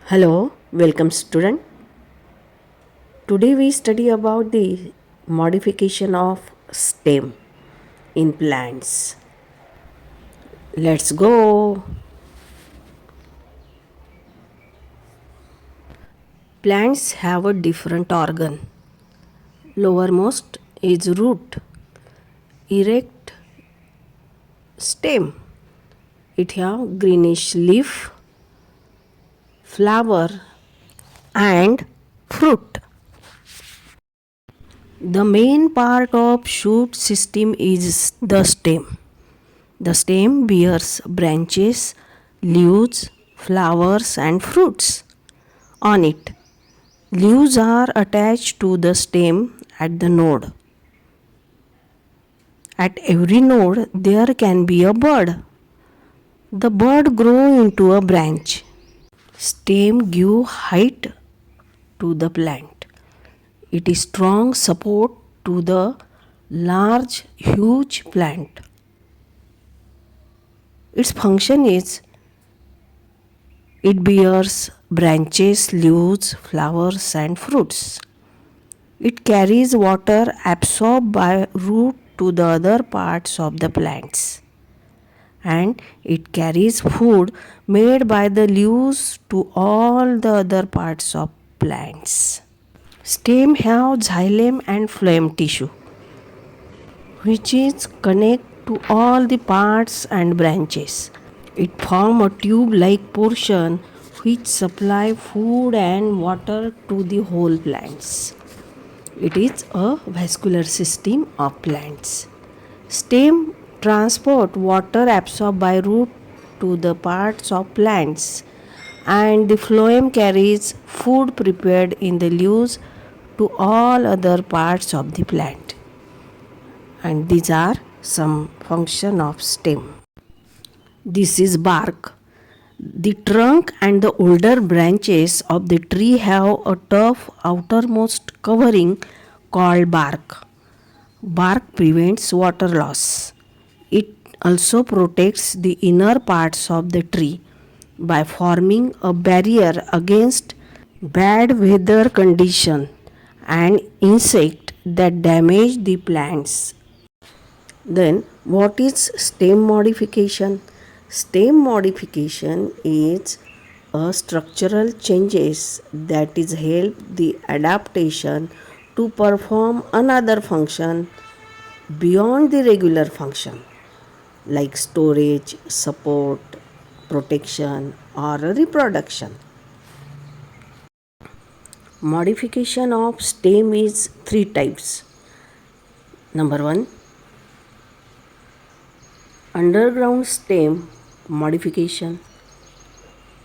Hello, welcome student. Today we study about the modification of stem in plants. Let's go. Plants have a different organ. Lowermost is root, erect stem. It have greenish leaf, flower and fruit. The main part of shoot system is the stem. The stem bears branches, leaves, flowers, and fruits on it. Leaves are attached to the stem at the node. At every node, there can be a bud. The bud grows into a branch. Stem give height to the plant. It is strong support to the large, huge plant. Its function is it bears branches, leaves, flowers, and fruits. It carries water absorbed by root to the other parts of the plants. And it carries food made by the leaves to all the other parts of plants. Stem have xylem and phloem tissue, which is connect to all the parts and branches. It forms a tube-like portion which supply food and water to the whole plants. It is a vascular system of plants. Stem transport water absorbed by root to the parts of plants, and the phloem carries food prepared in the leaves to all other parts of the plant. And these are some function of stem. This is bark. The trunk and the older branches of the tree have a tough outermost covering called bark. Bark prevents water loss. It also protects the inner parts of the tree by forming a barrier against bad weather condition and insect that damage the plants. Then what is stem modification? Stem modification is a structural changes that is help the adaptation to perform another function beyond the regular function like storage, support, protection or reproduction. Modification of stem is three types. Number 1, underground stem modification,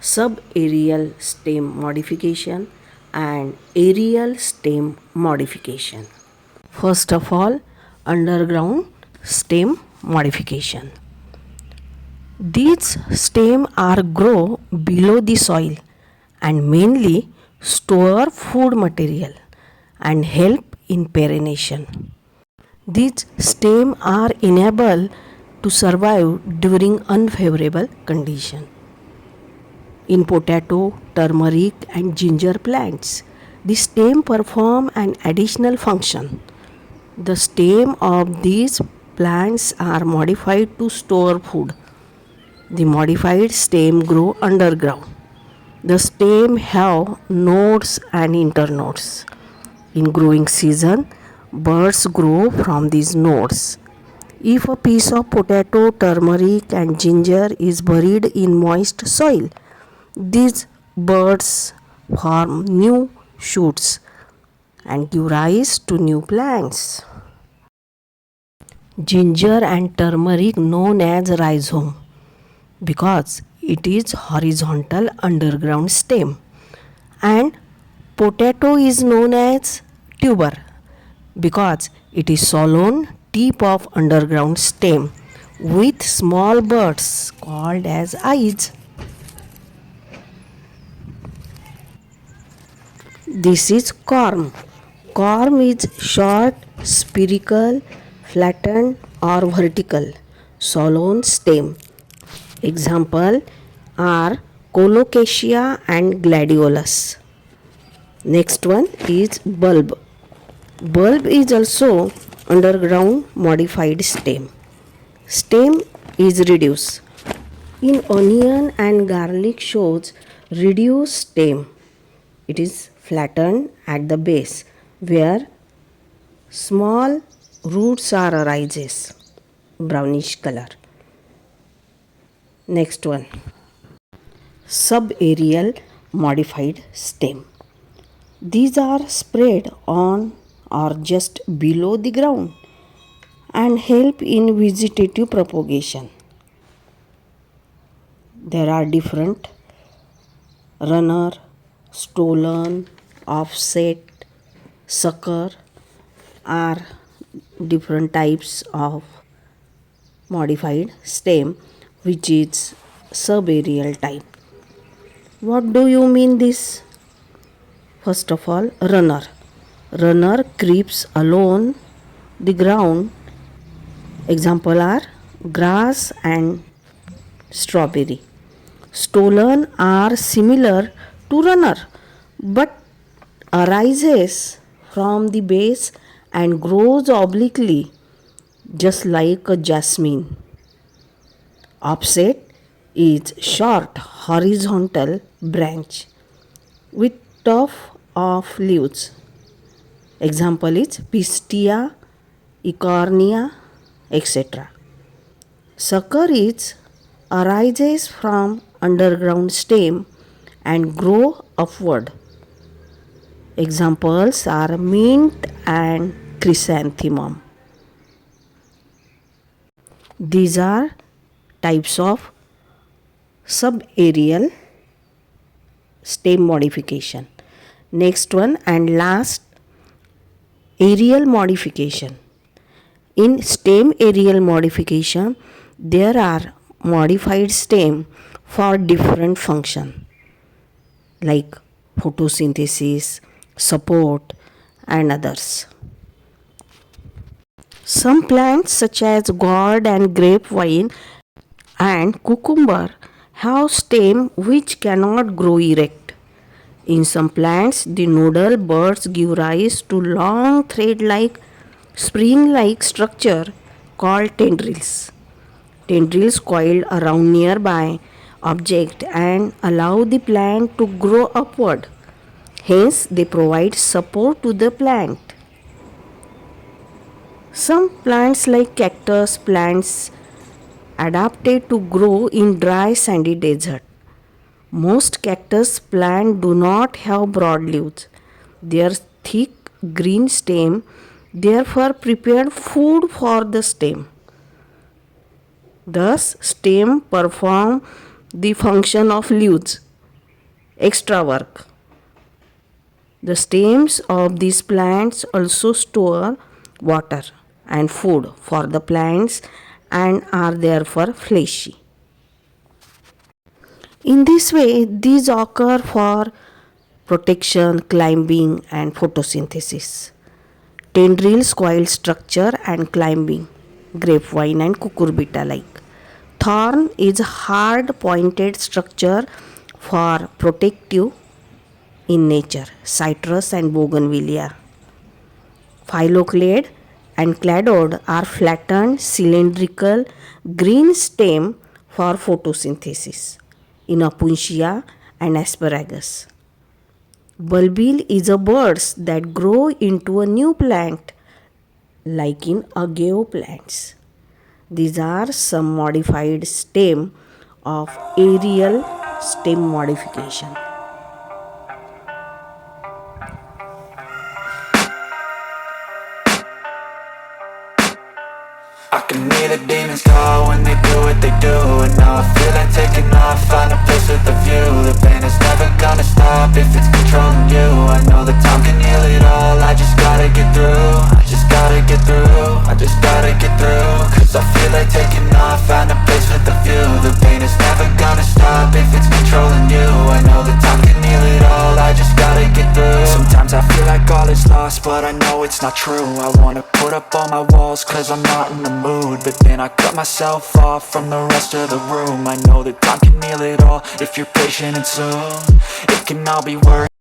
subaerial stem modification and aerial stem modification. First of all, underground stem modification. These stems are grow below the soil and mainly store food material and help in pollination. These stems are enabled to survive during unfavorable conditions. In potato, turmeric and ginger plants, the stem perform an additional function. The stem of these plants are modified to store food. The modified stem grow underground. The stem have nodes and internodes. In growing season, birds grow from these nodes. If a piece of potato, turmeric and ginger is buried in moist soil, these birds form new shoots and give rise to new plants. Ginger and turmeric known as rhizome because it is horizontal underground stem, and potato is known as tuber because it is solan tip of underground stem with small buds called as eyes. This is corm. Corm is short, spherical, flattened or vertical, solan stem. Example are colocasia and gladiolus. Next one is bulb. Bulb is also underground modified stem. Stem is reduced. In onion and garlic shows reduced stem. It is flattened at the base where small roots are arises, brownish color. Next one, subaerial modified stem. These are spread on or just below the ground and help in vegetative propagation. There are different runner, stolen, offset, sucker are different types of modified stem which is subaerial type. What do you mean this? First of all, runner. Runner creeps along the ground. Example are grass and strawberry. Stolen are similar to runner but arises from the base and grows obliquely just like a jasmine. Offset is short horizontal branch with tuft of leaves. Example is pistia, ecornia, etc. Sucker is arises from underground stem and grow upward. Examples are mint and chrysanthemum. These are types of subaerial stem modification. Next one and last, aerial modification. In stem aerial modification, there are modified stem for different function like photosynthesis, support and others. Some plants such as gourd and grapevine and cucumber have stem which cannot grow erect. In some plants, the nodal buds give rise to long thread-like, spring-like structure called tendrils. Tendrils coil around nearby object and allow the plant to grow upward. Hence, they provide support to the plant. Some plants like cactus plants adapted to grow in dry sandy desert. Most cactus plants do not have broad leaves. Their thick green stem therefore prepared food for the stem. Thus, stem perform the function of leaves. Extra work. The stems of these plants also store water and food for the plants and are therefore fleshy. In this way, these occur for protection, climbing and photosynthesis. Tendrils coil structure and climbing, grapevine and cucurbita like. Thorn is hard pointed structure for protective in nature, citrus and bougainvillea. Phylloclade and cladode are flattened cylindrical green stem for photosynthesis in Opuntia and asparagus. Bulbil is a buds that grow into a new plant like in agave plants. These are some modified stem of aerial stem modification. I can hear the demons call when they do what they do. And now I feel like taking off, find a place with a view. The pain is never gonna stop if it's controlling you. I know that time can heal it all, I just gotta get through. I just gotta get through, I just gotta get through. Cause I feel like taking off, find a place with a view. The pain is never gonna stop if it's controlling you. I know that time can heal it all, I just gotta get through. Sometimes I feel like all is lost, but I know it's not true. I wanna put up all my walls cause I'm not in the mood, but then I cut myself off from the rest of the room. I know that time can heal it all if you're patient, and soon it can all be worth